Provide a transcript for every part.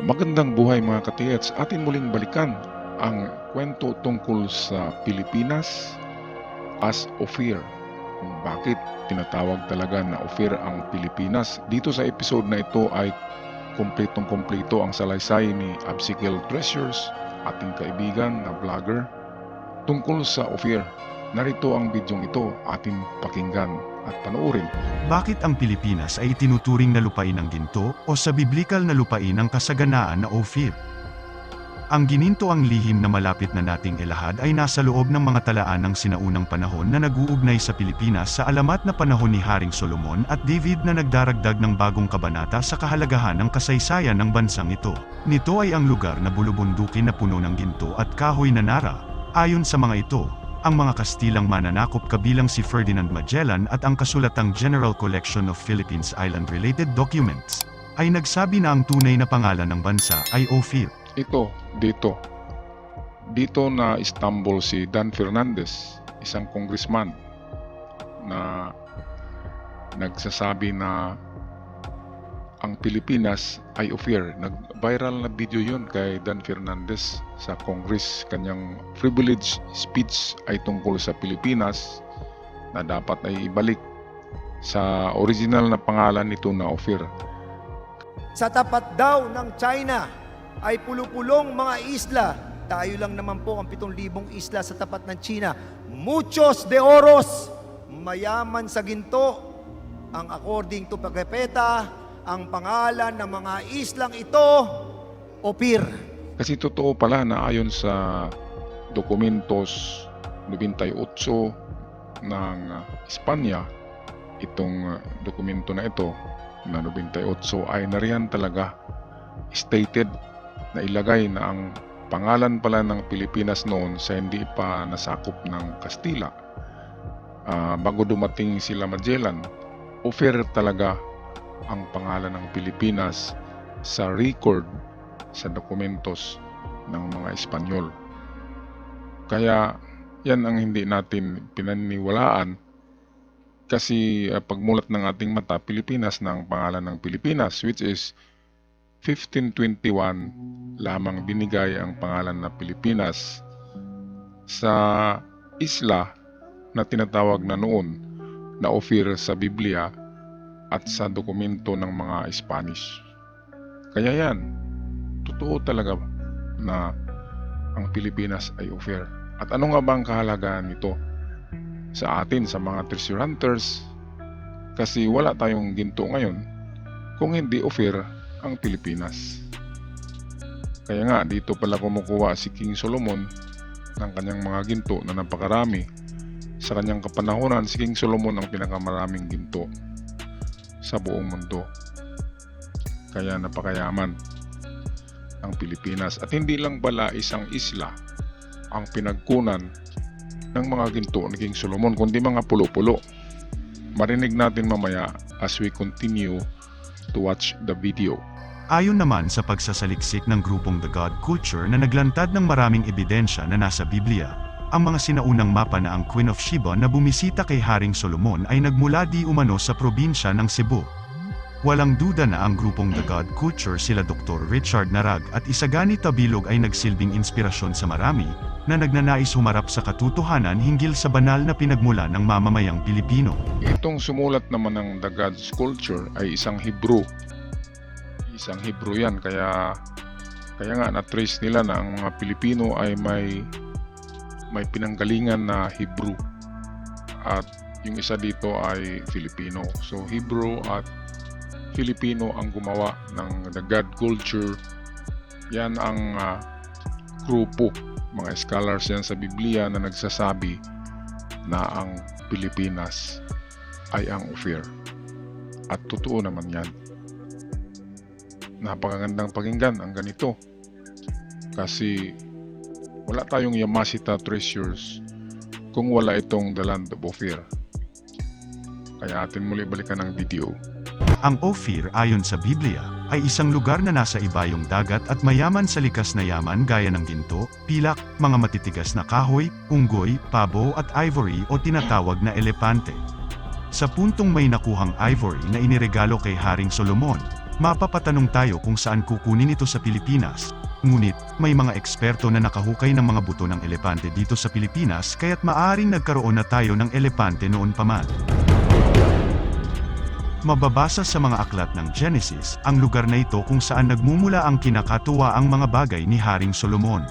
Magandang buhay mga katiyets, atin muling balikan ang kwento tungkol sa Pilipinas as Ophir. Kung bakit tinatawag talaga na Ophir ang Pilipinas. Dito sa episode na ito ay kumpletong-kumpleto ang salaysay ni Absigal Treasures, ating kaibigan na vlogger, tungkol sa Ophir. Narito ang bidyong ito, atin pakinggan at panoorin. Bakit ang Pilipinas ay itinuturing na lupain ng ginto o sa biblikal na lupain ng kasaganaan na Ophir? Ang gininto ang lihim na malapit na nating ilahad ay nasa loob ng mga talaan ng sinaunang panahon na nag-uugnay sa Pilipinas sa alamat na panahon ni Haring Solomon at David na nagdaragdag ng bagong kabanata sa kahalagahan ng kasaysayan ng bansang ito. Nito ay ang lugar na bulubundukin na puno ng ginto at kahoy na nara. Ayon sa mga ito, ang mga Kastilang mananakop kabilang si Ferdinand Magellan at ang kasulatang General Collection of Philippines Island-related Documents, ay nagsabi na ang tunay na pangalan ng bansa ay Ophir. Ito, dito na Istanbul si Dan Fernandez, isang congressman na nagsasabi na ang Pilipinas ay Ophir. Nag-viral na video yun kay Dan Fernandez sa Congress. Kanyang privilege speech ay tungkol sa Pilipinas na dapat ay ibalik sa original na pangalan nito na Ophir. Sa tapat daw ng China ay pulupulong mga isla. Tayo lang naman po ang 7,000 isla sa tapat ng China. Muchos de oros, mayaman sa ginto. Ang according to Pagkepeta, ang pangalan ng mga islang ito, Ophir. Kasi totoo pala na ayon sa dokumentos 98 ng Espanya, itong dokumento na ito na 98 ay nariyan talaga stated na ilagay na ang pangalan pala ng Pilipinas noon sa hindi pa nasakop ng Kastila. Bago dumating sila Magellan, Ophir talaga ang pangalan ng Pilipinas sa record sa dokumentos ng mga Espanyol. Kaya yan ang hindi natin pinaniniwalaan kasi pagmulat ng ating mata, Pilipinas na ang pangalan ng Pilipinas, which is 1521 lamang binigay ang pangalan na Pilipinas sa isla na tinatawag na noon na Ophir sa Biblia at sa dokumento ng mga Spanish. Kaya yan, totoo talaga na ang Pilipinas ay Ophir. At ano nga ba ang kahalagaan nito sa atin, sa mga treasure hunters? Kasi wala tayong ginto ngayon kung hindi Ophir ang Pilipinas. Kaya nga, dito pala kumukuha si King Solomon ng kanyang mga ginto na napakarami. Sa kanyang kapanahonan, si King Solomon ang pinakamaraming ginto sa buong mundo. Kaya napakayaman ang Pilipinas. At hindi lang pala isang isla ang pinagkunan ng mga ginto ni King Solomon, kundi mga pulo-pulo. Marinig natin mamaya as we continue to watch the video. Ayon naman sa pagsasaliksik ng grupong The God Culture na naglantad ng maraming ebidensya na nasa Biblia, ang mga sinaunang mapa na ang Queen of Sheba na bumisita kay Haring Solomon ay nagmula di umano sa probinsya ng Cebu. Walang duda na ang grupong The God Culture sila Dr. Richard Narag at Isagani Tabilog ay nagsilbing inspirasyon sa marami na nagnanais humarap sa katotohanan hinggil sa banal na pinagmula ng mamamayang Pilipino. Itong sumulat naman ng The God's Culture ay isang Hebrew. Isang Hebrew yan, kaya nga na-trace nila na ang mga Pilipino ay may pinanggalingan na Hebrew at yung isa dito ay Filipino. So Hebrew at Filipino ang gumawa ng The God Culture. Yan ang grupo, mga scholars yan sa Biblia na nagsasabi na ang Pilipinas ay ang Ophir. At totoo naman yan. Napakagandang pakinggan ang ganito kasi wala tayong Yamashita treasures kung wala itong The Land of Ophir. Kaya atin muli balikan ang video. Ang Ophir ayon sa Biblia ay isang lugar na nasa ibayong dagat at mayaman sa likas na yaman gaya ng ginto, pilak, mga matitigas na kahoy, unggoy, pabo at ivory o tinatawag na elepante. Sa puntong may nakuhang ivory na iniregalo kay Haring Solomon, Mapapatanong tayo kung saan kukunin ito sa Pilipinas. Ngunit, may mga eksperto na nakahukay ng mga buto ng elepante dito sa Pilipinas kaya't maaaring nagkaroon na tayo ng elepante noon pa man. Mababasa sa mga aklat ng Genesis, ang lugar na ito kung saan nagmumula ang kinakatuwaang mga bagay ni Haring Solomon.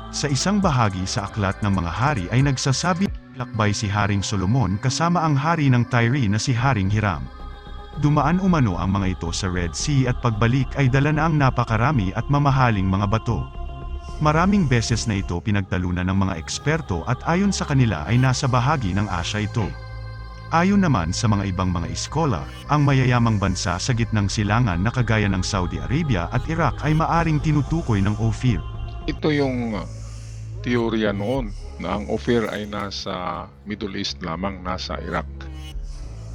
Sa isang bahagi sa aklat ng mga hari ay nagsasabi, lakbay si Haring Solomon kasama ang hari ng Tyre na si Haring Hiram. Dumaan umano ang mga ito sa Red Sea at pagbalik ay dala na ang napakarami at mamahaling mga bato. Maraming beses na ito pinagtalunan ng mga eksperto at ayon sa kanila ay nasa bahagi ng Asya ito. Ayon naman sa mga ibang mga iskola, ang mayayamang bansa sa gitnang silangan na kagaya ng Saudi Arabia at Iraq ay maaring tinutukoy ng Ophir. Ito yung teorya noon na ang Ophir ay nasa Middle East lamang, nasa Iraq.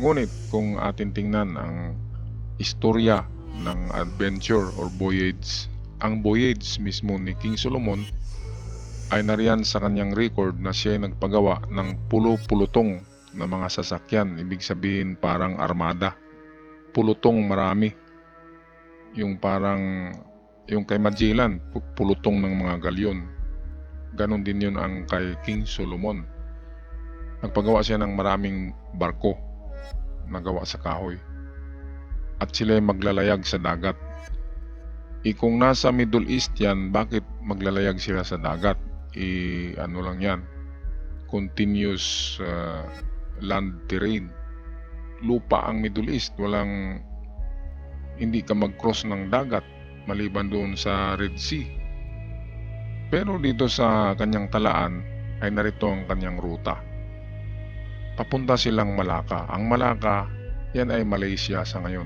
Ngunit kung atin tingnan ang istorya ng adventure or voyage, ang voyage mismo ni King Solomon ay nariyan sa kanyang record na siya ay nagpagawa ng pulutong na mga sasakyan. Ibig sabihin parang armada. Pulutong marami. Yung parang, yung kay Magellan, pulutong ng mga galyon. Ganon din yun ang kay King Solomon. Nagpagawa siya ng maraming barko nagawa sa kahoy. At sila ay maglalayag sa dagat. Kung nasa Middle East yan, bakit maglalayag sila sa dagat? Ano lang yan? Continuous land terrain. Lupa ang Middle East. Hindi ka mag-cross ng dagat maliban doon sa Red Sea. Pero dito sa kanyang talaan ay narito ang kanyang ruta. Papunta silang Malacca. Ang Malacca, yan ay Malaysia sa ngayon.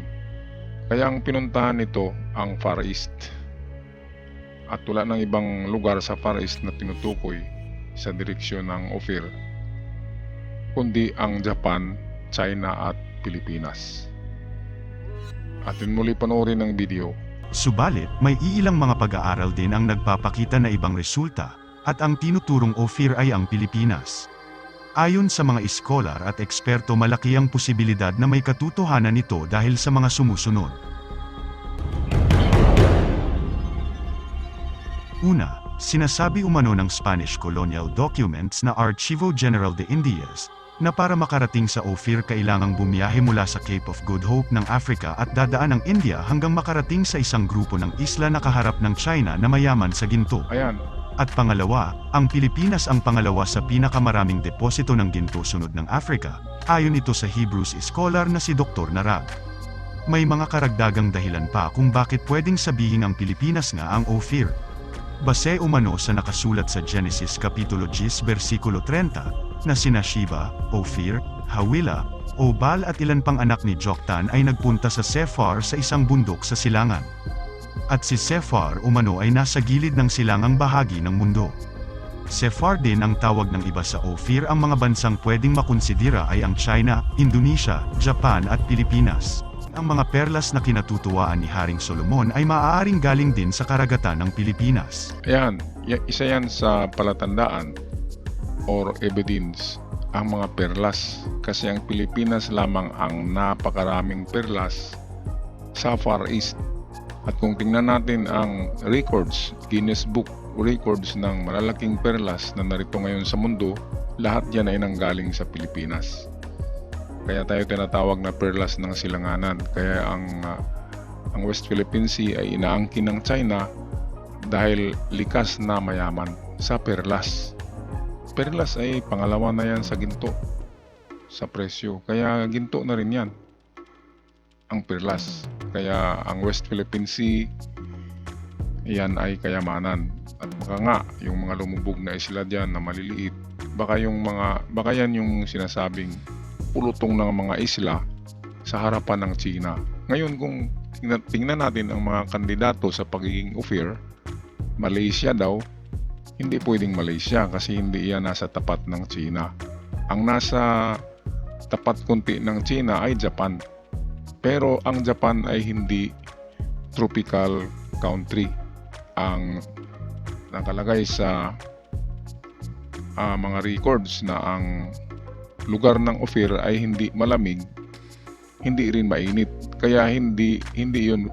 Kaya ang pinuntahan nito ang Far East. At wala ng ibang lugar sa Far East na tinutukoy sa direksyon ng Ophir, kundi ang Japan, China at Pilipinas. Atin muli panoorin ang video. Subalit, may iilang mga pag-aaral din ang nagpapakita na ibang resulta, at ang tinuturong Ophir ay ang Pilipinas. Ayon sa mga iskolar at eksperto, malaki ang posibilidad na may katotohanan nito dahil sa mga sumusunod. Una, sinasabi umano ng Spanish colonial documents na Archivo General de Indias, na para makarating sa Ophir kailangang bumiyahe mula sa Cape of Good Hope ng Africa at dadaan ng India hanggang makarating sa isang grupo ng isla na kaharap ng China na mayaman sa ginto. Ayan, At pangalawa, ang Pilipinas ang pangalawa sa pinakamaraming deposito ng ginto sunod ng Africa, ayon ito sa Hebrews scholar na si Dr. Narag. May mga karagdagang dahilan pa kung bakit pwedeng sabihin ang Pilipinas nga ang Ophir. Base umano sa nakasulat sa Genesis Kapitulo 10 versikulo 30, na sina Sheba, Ophir, Hawila, Obal at ilan pang anak ni Joktan ay nagpunta sa Sephar sa isang bundok sa silangan. At si Sephar umano ay nasa gilid ng silangang bahagi ng mundo. Sephar din ang tawag ng iba sa Ophir. Ang mga bansang pwedeng makonsidera ay ang China, Indonesia, Japan at Pilipinas. Ang mga perlas na kinatutuwaan ni Haring Solomon ay maaaring galing din sa karagatan ng Pilipinas. ayan, isa yan sa palatandaan or evidence ang mga perlas. Kasi ang Pilipinas lamang ang napakaraming perlas sa Far East. At kung tingnan natin ang records, Guinness Book records ng malalaking perlas na narito ngayon sa mundo, lahat yan ay nanggaling sa Pilipinas. Kaya tayo tinatawag na perlas ng silanganan. Kaya ang West Philippine Sea ay inaangkin ng China dahil likas na mayaman sa perlas. Perlas ay pangalawa na yan sa ginto, sa presyo. Kaya ginto na rin yan, ang perlas. Kaya ang West Philippine Sea, yan ay kayamanan. At baka nga, yung mga lumubog na isla dyan na maliliit, baka yan yung sinasabing pulutong ng mga isla sa harapan ng China. Ngayon kung tingnan natin ang mga kandidato sa pagiging Ophir, Malaysia daw, hindi pwedeng Malaysia kasi hindi yan nasa tapat ng China. Ang nasa tapat kunti ng China ay Japan. Pero ang Japan ay hindi tropical country. Ang nakalagay sa mga records na ang lugar ng Ophir ay hindi malamig hindi rin mainit. Kaya hindi yun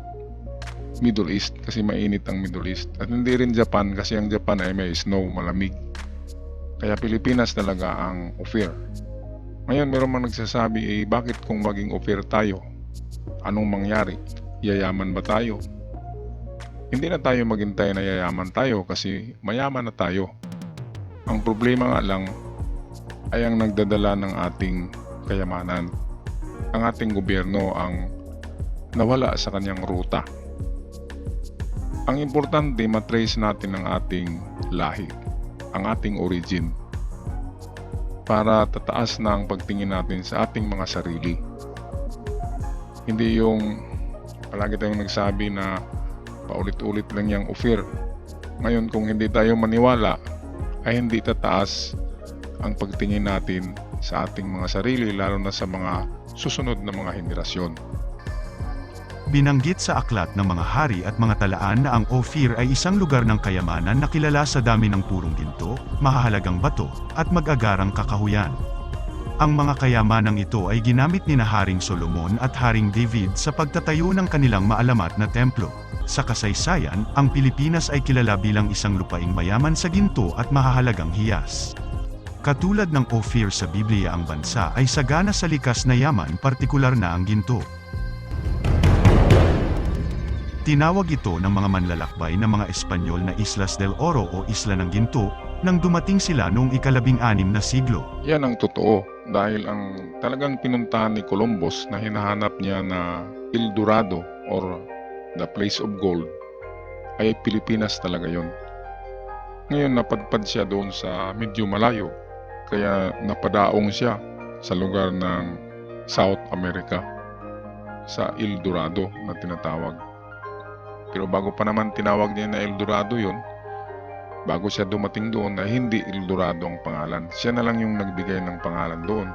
Middle East kasi mainit ang Middle East. At hindi rin Japan kasi ang Japan ay may snow, malamig. Kaya Pilipinas talaga ang Ophir. Ngayon meron man nagsasabi, bakit kung maging Ophir tayo? Anong mangyari? Yayaman ba tayo? Hindi na tayo maghintay na yayaman tayo kasi mayaman na tayo. Ang problema nga lang ay ang nagdadala ng ating kayamanan. Ang ating gobyerno ang nawala sa kanyang ruta. Ang importante, matrace natin ang ating lahi, ang ating origin, para tataas na ang pagtingin natin sa ating mga sarili. Hindi yung palagi tayong nagsabi na paulit-ulit lang yung Ophir. Ngayon kung hindi tayo maniwala, ay hindi tataas ang pagtingin natin sa ating mga sarili, lalo na sa mga susunod na mga henerasyon. Binanggit sa aklat ng mga hari at mga talaan na ang Ophir ay isang lugar ng kayamanan na kilala sa dami ng purong ginto, mahahalagang bato, at mag-agarang kakahuyan. Ang mga kayamanang ito ay ginamit ni na Haring Solomon at Haring David sa pagtatayo ng kanilang maalamat na templo. Sa kasaysayan, ang Pilipinas ay kilala bilang isang lupaing mayaman sa ginto at mahahalagang hiyas. Katulad ng Ophir sa Biblia, ang bansa ay sagana sa likas na yaman, partikular na ang ginto. Tinawag ito ng mga manlalakbay na mga Espanyol na Islas del Oro o Isla ng Ginto, nang dumating sila noong ika-16 na siglo. Yan ang totoo dahil ang talagang pinuntahan ni Columbus na hinahanap niya na El Dorado or the place of gold ay Pilipinas talaga yon. Ngayon napadpad siya doon sa medyo malayo, kaya napadaong siya sa lugar ng South America, sa El Dorado na tinatawag. Pero bago pa naman tinawag niya na El Dorado yon, bago siya dumating doon na hindi El Dorado ang pangalan. Siya na lang yung nagbigay ng pangalan doon.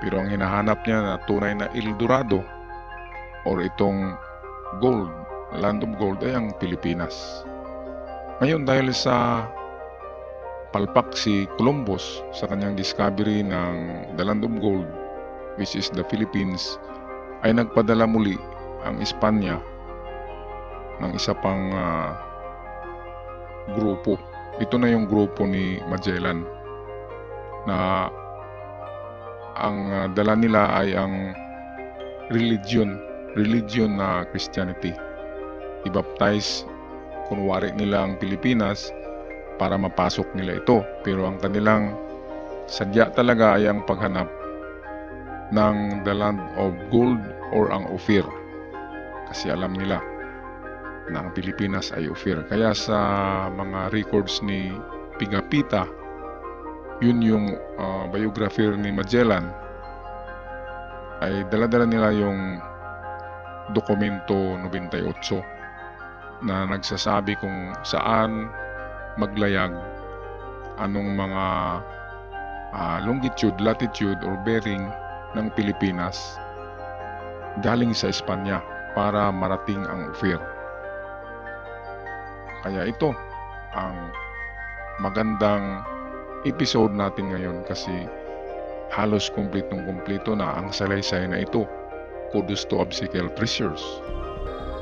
Pero ang hinahanap niya na tunay na El Dorado or itong gold, land of gold, ay ang Pilipinas. Ngayon dahil sa palpak si Columbus sa kanyang discovery ng the land of gold, which is the Philippines, ay nagpadala muli ang Espanya ng isa pang grupo. Ito na yung grupo ni Magellan na ang dala nila ay ang religion na Christianity. I-baptize kunwari nila ang Pilipinas para mapasok nila ito, pero ang kanilang sadya talaga ay ang paghanap ng the land of gold or ang Ophir, kasi alam nila na ang Pilipinas ay Ophir. Kaya sa mga records ni Pigapita, yun yung biographer ni Magellan, ay dala-dala nila yung dokumento 98 na nagsasabi kung saan maglayag, anong mga longitude, latitude or bearing ng Pilipinas galing sa Espanya para marating ang Ophir. Kaya ito ang magandang episode natin ngayon kasi halos kumpleto na ang salaysay na ito. Kudos to Obstacle Treasures.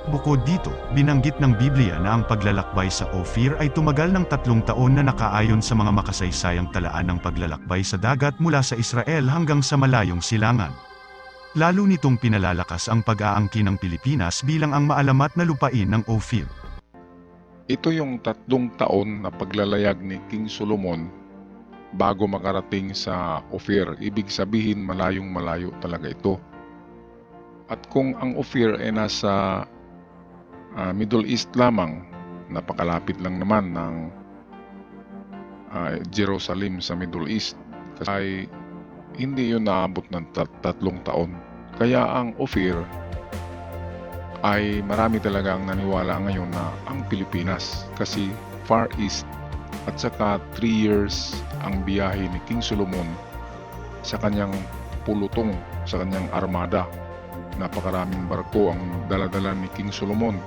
Bukod dito, binanggit ng Biblia na ang paglalakbay sa Ophir ay tumagal ng 3 taon na nakaayon sa mga makasaysayang talaan ng paglalakbay sa dagat mula sa Israel hanggang sa malayong silangan. Lalo nitong pinalalakas ang pag-aangkin ng Pilipinas bilang ang maalamat na lupain ng Ophir. Ito yung 3 taon na paglalayag ni King Solomon bago makarating sa Ophir. Ibig sabihin malayong malayo talaga ito. At kung ang Ophir ay nasa Middle East lamang, napakalapit lang naman ng Jerusalem sa Middle East, ay hindi yun naabot ng 3 taon. Kaya ang Ophir ay marami talagang naniwala ngayon na ang Pilipinas kasi Far East, at saka 3 years ang biyahe ni King Solomon sa kanyang pulutong, sa kanyang armada. Napakaraming barko ang dala-dala ni King Solomon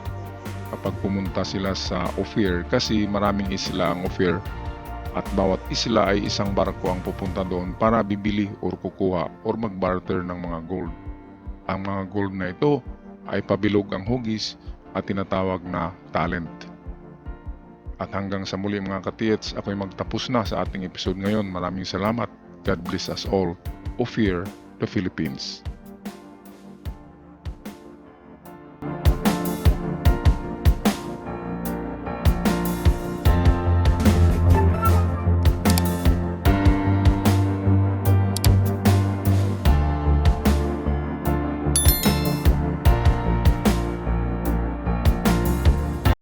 kapag pumunta sila sa Ophir, kasi maraming isla ang Ophir at bawat isla ay isang barko ang pupunta doon para bibili or kukuha or magbarter ng mga gold. Ang mga gold na ito ay pabilog ang hugis at tinatawag na talent. At hanggang sa muli mga katiyets, ako'y magtapos na sa ating episode ngayon. Maraming salamat. God bless us all. Ophir, the Philippines.